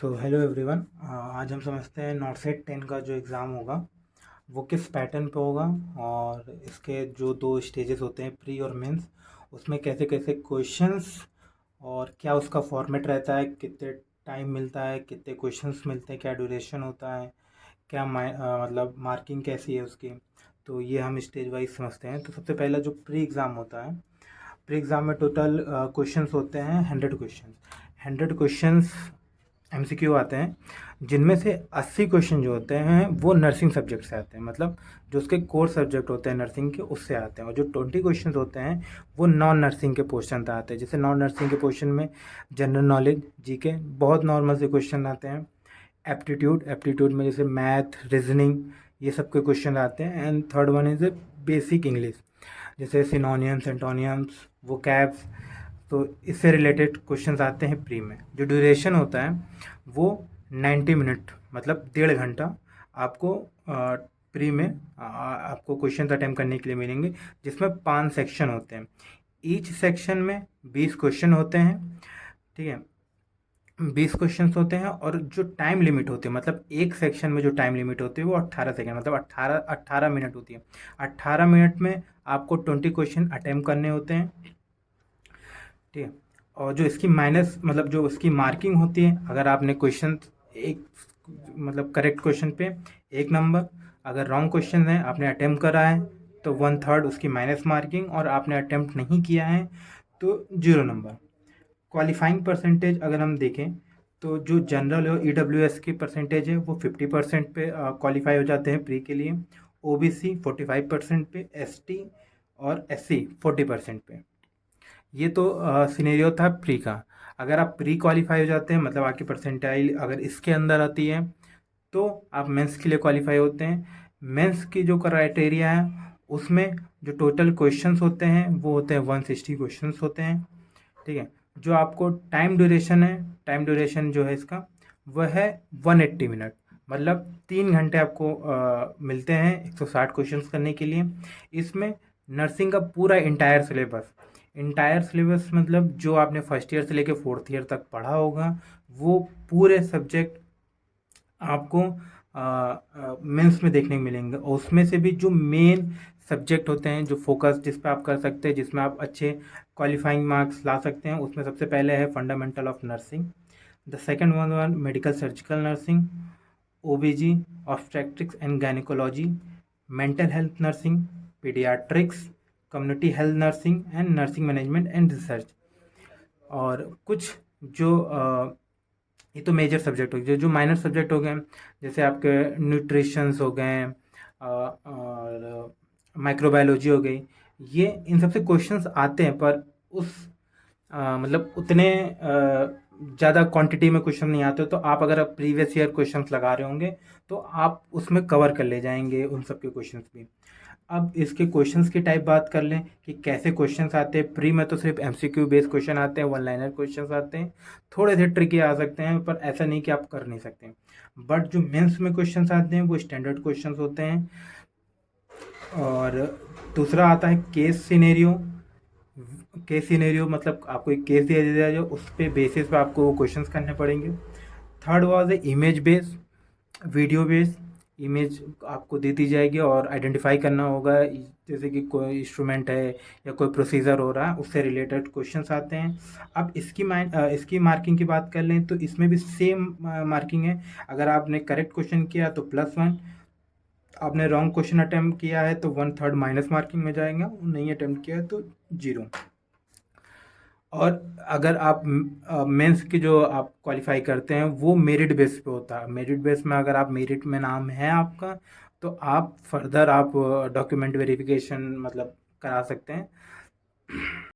So hello everyone. आज हम समझते हैं नॉट सेट 10 का जो एग्ज़ाम होगा वो किस पैटर्न पे होगा और इसके जो दो स्टेजेस होते हैं, प्री और मेंस, उसमें कैसे कैसे क्वेश्चंस और क्या उसका फॉर्मेट रहता है, कितने टाइम मिलता है, कितने क्वेश्चंस मिलते हैं, क्या ड्यूरेशन होता है, क्या मतलब मार्किंग कैसी है उसकी। तो ये हम स्टेज वाइज समझते हैं। तो सबसे पहला जो प्री एग्ज़ाम होता है, प्री एग्ज़ाम में टोटल क्वेश्चंस होते हैं 100 क्वेश्चंस। 100 क्वेश्चंस एमसीक्यू आते हैं, जिनमें से 80 क्वेश्चन जो होते हैं वो नर्सिंग सब्जेक्ट से आते हैं, मतलब जो उसके कोर सब्जेक्ट होते हैं नर्सिंग के उससे आते हैं। और जो 20 क्वेश्चन होते हैं वो नॉन नर्सिंग के पोर्शन से आते हैं। जैसे नॉन नर्सिंग के पोर्शन में जनरल नॉलेज, जीके, बहुत नॉर्मल से क्वेश्चन आते हैं। एप्टीट्यूड, एप्टीट्यूड में जैसे मैथ, रीजनिंग, ये सब के क्वेश्चन आते हैं। And third one is basic English, जैसे सिनोनियम्स, एंटोनियम्स, वोकैब्स। तो इससे रिलेटेड क्वेश्चंस आते हैं प्री में। जो ड्यूरेशन होता है वो 90 मिनट, मतलब 1.5 घंटा आपको प्री में आपको क्वेश्चन अटैम्प्ट करने के लिए मिलेंगे, जिसमें 5 सेक्शन होते हैं। ईच सेक्शन में 20 क्वेश्चन होते हैं, ठीक है। 20 क्वेश्चंस होते हैं और जो टाइम लिमिट होती है, मतलब एक सेक्शन में जो टाइम लिमिट होती है वो 18 सेकेंड, मतलब 18 मिनट होती है। 18 मिनट में आपको 20 क्वेश्चन अटैम्प्ट करने होते हैं, ठीक है। और जो इसकी माइनस, मतलब जो उसकी मार्किंग होती है, अगर आपने क्वेश्चन एक, मतलब करेक्ट क्वेश्चन पे 1 नंबर, अगर रॉन्ग क्वेश्चन है, आपने अटेम्प्ट करा है तो 1/3 उसकी माइनस मार्किंग, और आपने अटेम्प्ट नहीं किया है तो 0 नंबर। क्वालिफाइंग परसेंटेज अगर हम देखें तो जो जनरल और ईडब्ल्यूएस की परसेंटेज है वो 50% पे क्वालिफाई हो जाते हैं प्री के लिए। ओबीसी 45% पे, एसटी और एससी 40% पे। ये तो सिनेरियो था प्री का। अगर आप प्री क्वालिफाई हो जाते हैं, मतलब आपकी परसेंटाइल अगर इसके अंदर आती है, तो आप मेंस के लिए क्वालिफाई होते हैं। मेंस की जो क्राइटेरिया है उसमें जो टोटल क्वेश्चंस होते हैं वो होते हैं 160 क्वेश्चंस होते हैं, ठीक है। जो आपको टाइम ड्यूरेशन है, टाइम ड्यूरेशन जो है इसका वह है 180 मिनट, मतलब 3 घंटे आपको मिलते हैं 160 क्वेश्चंस करने के लिए। इसमें नर्सिंग का पूरा इंटायर सिलेबस मतलब जो आपने फर्स्ट ईयर से लेकर फोर्थ ईयर तक पढ़ा होगा वो पूरे सब्जेक्ट आपको मेंस में देखने को मिलेंगे। और उसमें से भी जो मेन सब्जेक्ट होते हैं, जो फोकस जिस पे आप कर सकते हैं, जिसमें आप अच्छे क्वालिफाइंग मार्क्स ला सकते हैं, उसमें सबसे पहले है fundamental of nursing. The second one medical surgical nursing, ओबीजी, obstetrics and gynaecology, mental health nursing, paediatrics, community health nursing and nursing management and research. और कुछ जो ये तो मेजर सब्जेक्ट हो गए। जो माइनर सब्जेक्ट हो गए जैसे आपके न्यूट्रिशंस हो गए और माइक्रोबायोलॉजी हो गई, ये इन सबसे क्वेश्चंस आते हैं, पर उस मतलब उतने ज़्यादा क्वांटिटी में क्वेश्चन नहीं आते। तो आप अगर आप प्रीवियस ईयर क्वेश्चंस लगा रहे होंगे तो आप उसमें कवर कर ले जाएंगे उन सब के क्वेश्चंस भी। अब इसके क्वेश्चंस की टाइप बात कर लें कि कैसे क्वेश्चंस आते हैं। प्री में तो सिर्फ एमसीक्यू बेस्ड क्वेश्चन आते हैं, वन लाइनर क्वेश्चंस आते हैं, थोड़े से ट्रिकी आ सकते हैं, पर ऐसा नहीं कि आप कर नहीं सकते। बट जो मेंस में क्वेश्चंस आते हैं वो स्टैंडर्ड क्वेश्चंस होते हैं। और दूसरा आता है केस सिनेरियो, मतलब आपको एक केस दिया जाएगा, उस पे बेसिस पे आपको वो क्वेश्चंस करने पड़ेंगे। थर्ड वाज है image based, video based. Image आपको दे दी जाएगी और आइडेंटिफाई करना होगा, जैसे कि कोई इंस्ट्रूमेंट है या कोई प्रोसीजर हो रहा है, उससे रिलेटेड क्वेश्चंस आते हैं। अब इसकी मार्किंग की बात कर लें तो इसमें भी सेम मार्किंग है। अगर आपने करेक्ट क्वेश्चन किया तो +1, आपने रॉन्ग क्वेश्चन अटेम्प्ट किया है तो 1/3 माइनस मार्किंग में जाएगा, नहीं अटेम्प्ट किया है तो 0। और अगर आप मेंस की जो आप क्वालिफाई करते हैं वो मेरिट बेस पे होता है। मेरिट बेस में अगर आप मेरिट में नाम है आपका तो आप फर्दर आप डॉक्यूमेंट वेरिफिकेशन मतलब करा सकते हैं।